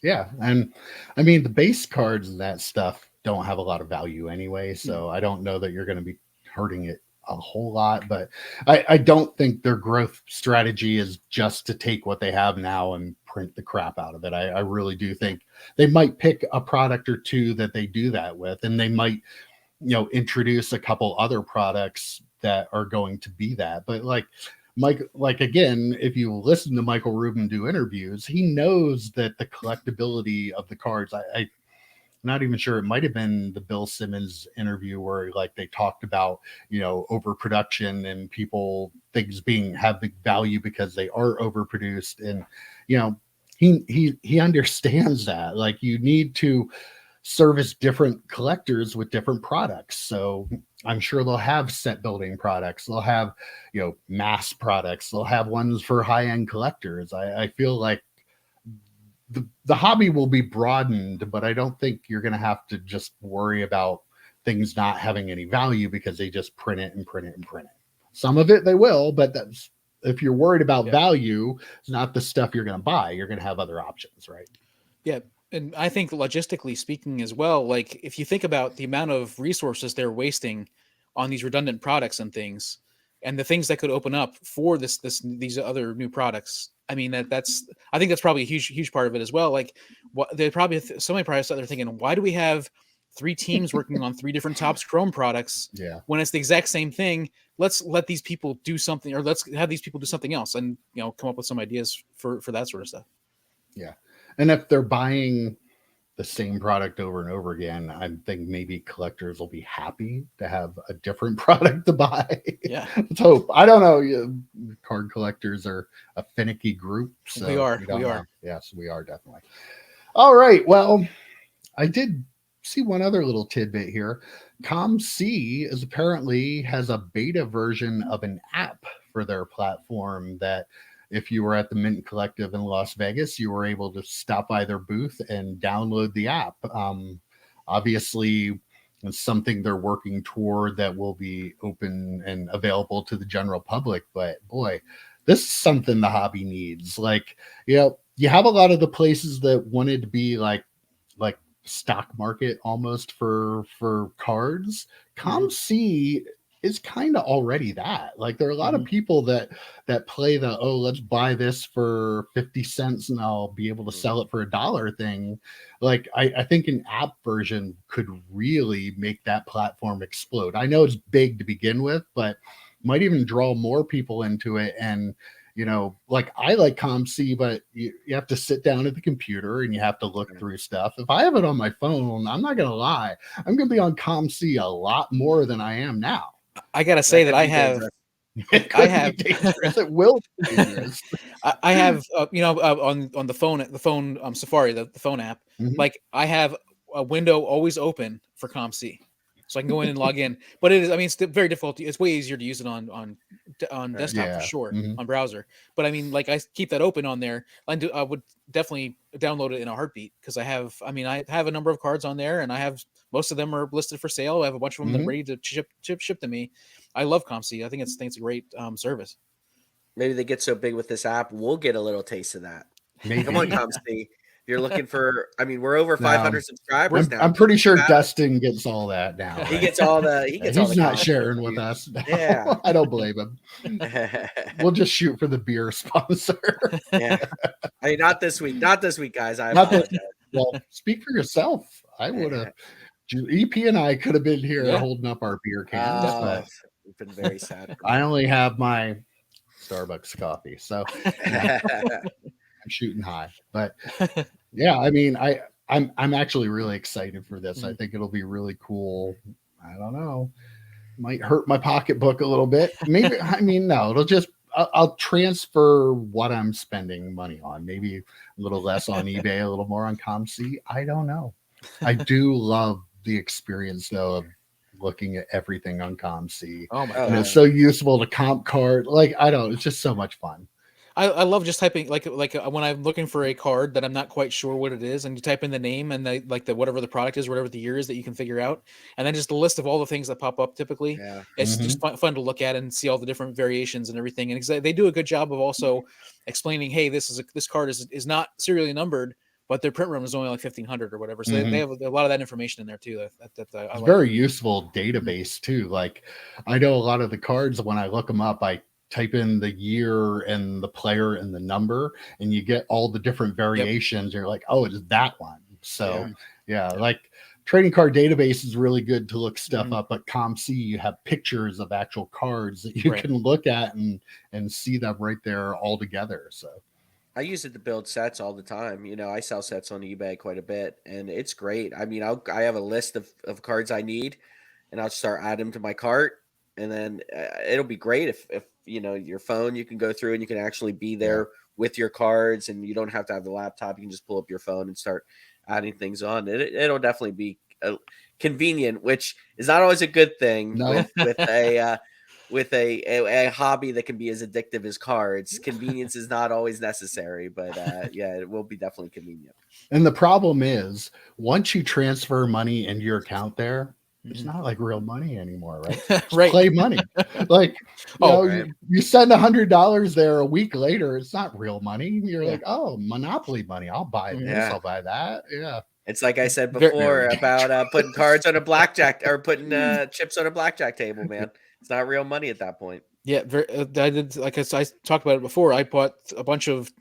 Yeah. And I mean, the base cards and that stuff don't have a lot of value anyway. So I don't know that you're going to be hurting it a whole lot, but I don't think their growth strategy is just to take what they have now and print the crap out of it. I really do think they might pick a product or two that they do that with, and they might, introduce a couple other products that are going to be that. But like Mike, again, if you listen to Michael Rubin do interviews, he knows that the collectability of the cards, I'm not even sure, it might have been the Bill Simmons interview where like they talked about, overproduction and things have big value because they are overproduced. And, he understands that, like, you need to service different collectors with different products. So I'm sure they'll have set building products. They'll have, mass products. They'll have ones for high-end collectors. I feel like the hobby will be broadened, but I don't think you're going to have to just worry about things not having any value because they just print it and print it and print it. Some of it they will, but if you're worried about value, it's not the stuff you're going to buy. You're going to have other options, right? Yeah. And I think logistically speaking as well, like if you think about the amount of resources they're wasting on these redundant products and things, and the things that could open up for these other new products, I mean, I think that's probably a huge part of it as well. Like, they probably so many products that they're thinking, why do we have 3 teams working on 3 different Topps Chrome products. Yeah. When it's the exact same thing, let's let these people do something, or let's have these people do something else, and come up with some ideas for that sort of stuff. Yeah. And if they're buying the same product over and over again, I think maybe collectors will be happy to have a different product to buy. Yeah. Let's hope. I don't know. Card collectors are a finicky group. So We are. Yes, we are definitely. All right. Well, I did see one other little tidbit here. COMC is apparently has a beta version of an app for their platform that if you were at the Mint Collective in Las Vegas, you were able to stop by their booth and download the app. Obviously, it's something they're working toward that will be open and available to the general public. But boy, this is something the hobby needs. Like, you have a lot of the places that wanted to be like stock market almost for cards. COMC is kind of already that. Like, there are a lot of people that play the, oh, let's buy this for 50 cents and I'll be able to sell it for $1 thing. Like, I think an app version could really make that platform explode. I know it's big to begin with, but might even draw more people into it. And like, I like COMC, but you have to sit down at the computer and you have to look through stuff. If I have it on my phone, I'm not gonna lie, I'm gonna be on COMC a lot more than I am now. I gotta say that I have. It will be dangerous. I have, on the phone, Safari, the phone app. Like, I have a window always open for COMC, so I can go in and log in. But it is, I mean, it's very difficult. It's way easier to use it on desktop for sure, on browser. But I mean, like, I keep that open on there. I would definitely download it in a heartbeat because I have a number of cards on there, and I have most of them are listed for sale. I have a bunch of them that are ready to ship to me. I love COMC. I think it's a great service. Maybe they get so big with this app, we'll get a little taste of that. Maybe. Come on, COMC. If you're looking for, we're over 500 subscribers now. I'm pretty sure Dustin gets all that now. He gets all the. He's not sharing with us now. Yeah, I don't blame him. We'll just shoot for the beer sponsor. Yeah, not this week. Not this week, guys. I apologize. Well, speak for yourself. I would have. EP and I could have been here holding up our beer cans. But we've been very sad. I only have my Starbucks coffee, so I'm shooting high. But yeah, I'm actually really excited for this. I think it'll be really cool. I don't know, might hurt my pocketbook a little bit. Maybe no, it'll just I'll transfer what I'm spending money on. Maybe a little less on eBay, a little more on COMC. I don't know. I do love the experience though of looking at everything on COMC. Oh my God. And it's so useful to comp card. Like, it's just so much fun. I love just typing like when I'm looking for a card that I'm not quite sure what it is, and you type in the name and the whatever the product is, whatever the year is that you can figure out, and then just a list of all the things that pop up typically. Yeah. It's just fun to look at and see all the different variations and everything. And they do a good job of also explaining, hey, this card is not serially numbered, but their print run is only like 1,500 or whatever. So they have a lot of that information in there too. It's like. Very useful database too. Like, I know a lot of the cards, when I look them up, I type in the year and the player and the number, and you get all the different variations. You're like, oh, it's that one. So like, trading card database is really good to look stuff up, but COMC, you have pictures of actual cards that you can look at and see them right there all together. So I use it to build sets all the time. I sell sets on eBay quite a bit, and it's great. I have a list of cards I need, and I'll start adding them to my cart, and then it'll be great if your phone, you can go through and you can actually be there with your cards, and you don't have to have the laptop. You can just pull up your phone and start adding things on. It'll definitely be convenient, which is not always a good thing with a hobby that can be as addictive as cards. Convenience is not always necessary, but it will be definitely convenient. And the problem is, once you transfer money into your account there, it's not like real money anymore, right? Right. Play money. Like, you send $100 there a week later, it's not real money. You're like, oh, Monopoly money. I'll buy this. I'll buy that. Yeah. It's like I said before about putting cards on a blackjack or putting chips on a blackjack table, man. It's not real money at that point. Yeah. I did, like I talked about it before. I bought a bunch of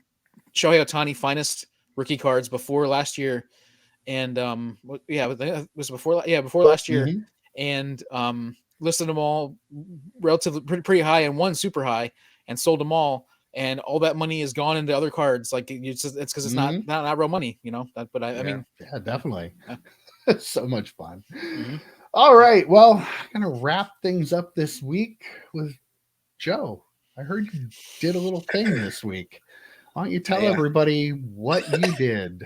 Shohei Ohtani finest rookie cards before last year. and it was before last year, Mhm. and listed them all relatively pretty high and one super high, and sold them all. And all that money is gone into other cards. Like it's because it's not real money, But I mean, yeah, definitely. Yeah. So much fun. Mhm. All right, well, I'm gonna wrap things up this week with Joe. I heard you did a little thing this week. Why don't you tell Yeah. everybody what you did?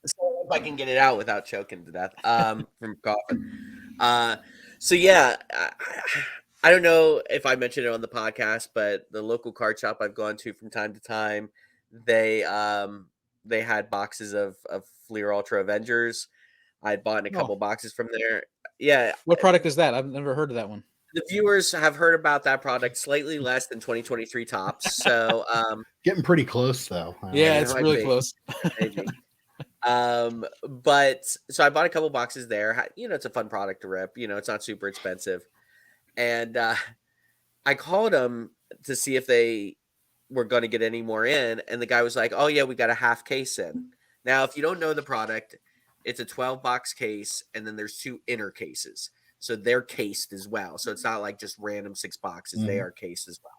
So if I can get it out without choking to death from coughing. So yeah, I don't know if I mentioned it on the podcast, but the local card shop I've gone to from time to time, they had boxes of Fleer Ultra Avengers. I had bought a couple boxes from there. Yeah. What product is that? I've never heard of that one. The viewers have heard about that product slightly less than 2023 tops. So Getting pretty close though. Yeah, it's really close. Maybe. But so I bought a couple boxes there. It's a fun product to rip. It's not super expensive. And I called them to see if they were going to get any more in. And the guy was like, oh, yeah, we got a half case in. Now, if you don't know the product, it's a 12-box case, and then there's 2 inner cases. So they're cased as well. So it's not like just random 6 boxes. They are cased as well.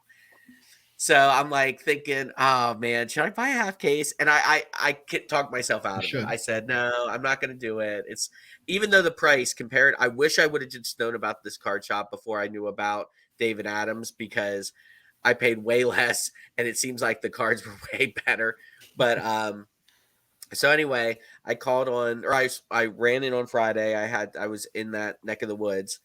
So I'm like thinking, oh man, should I buy a half case? And I could talk myself out of it. I said, no, I'm not going to do it. It's even though the price compared, I wish I would have just known about this card shop before I knew about David Adams, because I paid way less and it seems like the cards were way better. But so anyway, I called on, or I ran in on Friday. I was in that neck of the woods.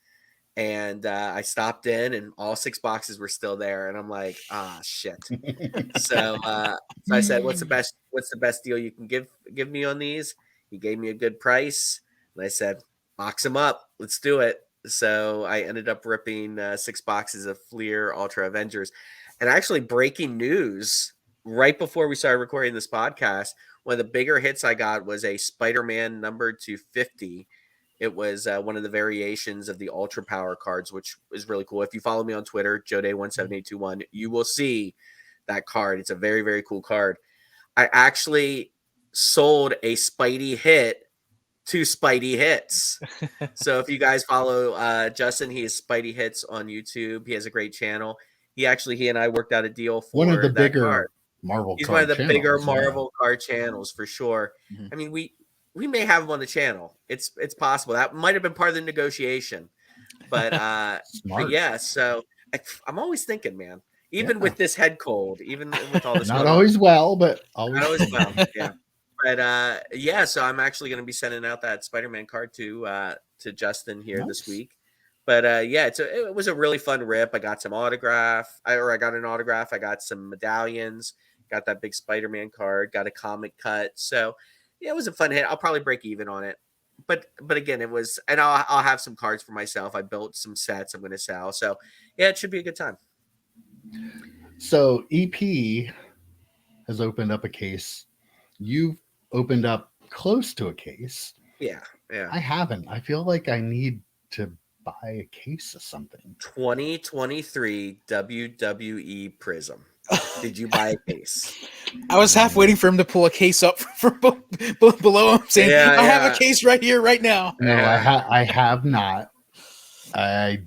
And I stopped in, and all 6 boxes were still there. And I'm like, shit. So I said, what's the best deal you can give me on these? He gave me a good price. And I said, box them up. Let's do it. So I ended up ripping 6 boxes of Fleer Ultra Avengers. And actually, breaking news, right before we started recording this podcast, one of the bigger hits I got was a Spider-Man numbered to 50. It was one of the variations of the Ultra Power cards, which is really cool. If you follow me on Twitter, JoeDay17821, you will see that card. It's a very, very cool card. I actually sold a Spidey hit to Spidey Hits. So if you guys follow Justin, he is Spidey Hits on YouTube. He has a great channel. He and I worked out a deal for one of the that bigger card. Marvel He's card one of the channels, bigger Marvel card channels for sure. Mhm. I mean, we may have him on the channel. It's possible. That might have been part of the negotiation. But yeah, so I'm always thinking, man, even with this head cold, even with all this not always well, but always, not always well. Yeah. But yeah, so I'm actually going to be sending out that Spider-Man card to Justin here this week. But yeah, it was a really fun rip. I got some autograph. I got an autograph. I got some medallions. Got that big Spider-Man card. Got a comic cut. So yeah, it was a fun hit. I'll probably break even on it. But again, it was, and I'll have some cards for myself. I built some sets I'm going to sell. So yeah, it should be a good time. So EP has opened up a case. You've opened up close to a case. Yeah. I haven't. I feel like I need to buy a case of something. 2023 WWE Prism. Did you buy a case? I was half waiting for him to pull a case up from below him, saying, I have a case right here, right now. No, I have not. I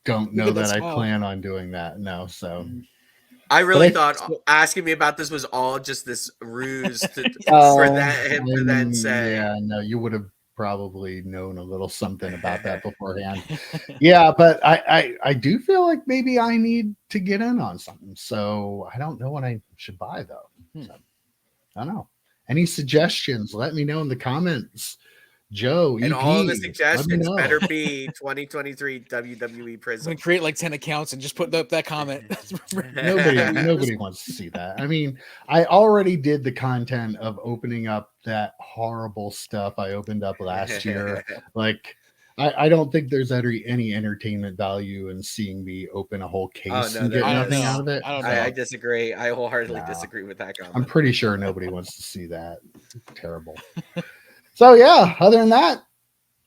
don't know that I plan on doing that. No, so. I really thought asking me about this was all just this ruse for him to then say. Yeah, no, you would have probably known a little something about that beforehand. Yeah, but I do feel like maybe I need to get in on something. So I don't know what I should buy though. So, I don't know. Any suggestions? Let me know in the comments. Joe, and EP, all the suggestions better be 2023 WWE Prism. I'm gonna create like 10 accounts and just put up that comment. Nobody wants to see that. I mean, I already did the content of opening up that horrible stuff I opened up last year. Like, I don't think there's any entertainment value in seeing me open a whole case and get nothing out of it. I disagree. I wholeheartedly disagree with that comment. I'm pretty sure nobody wants to see that. Terrible. So yeah, other than that,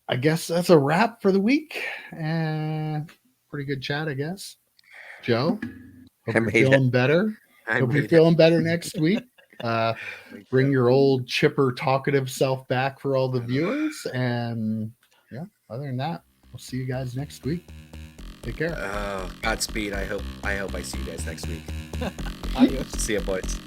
I guess that's a wrap for the week. And pretty good chat, I guess. Joe, hope you're feeling better. Hope you're feeling better next week. Bring your old chipper, talkative self back for all the viewers. And yeah, other than that, we'll see you guys next week. Take care. Godspeed. I hope I see you guys next week. Adios. See ya, boys.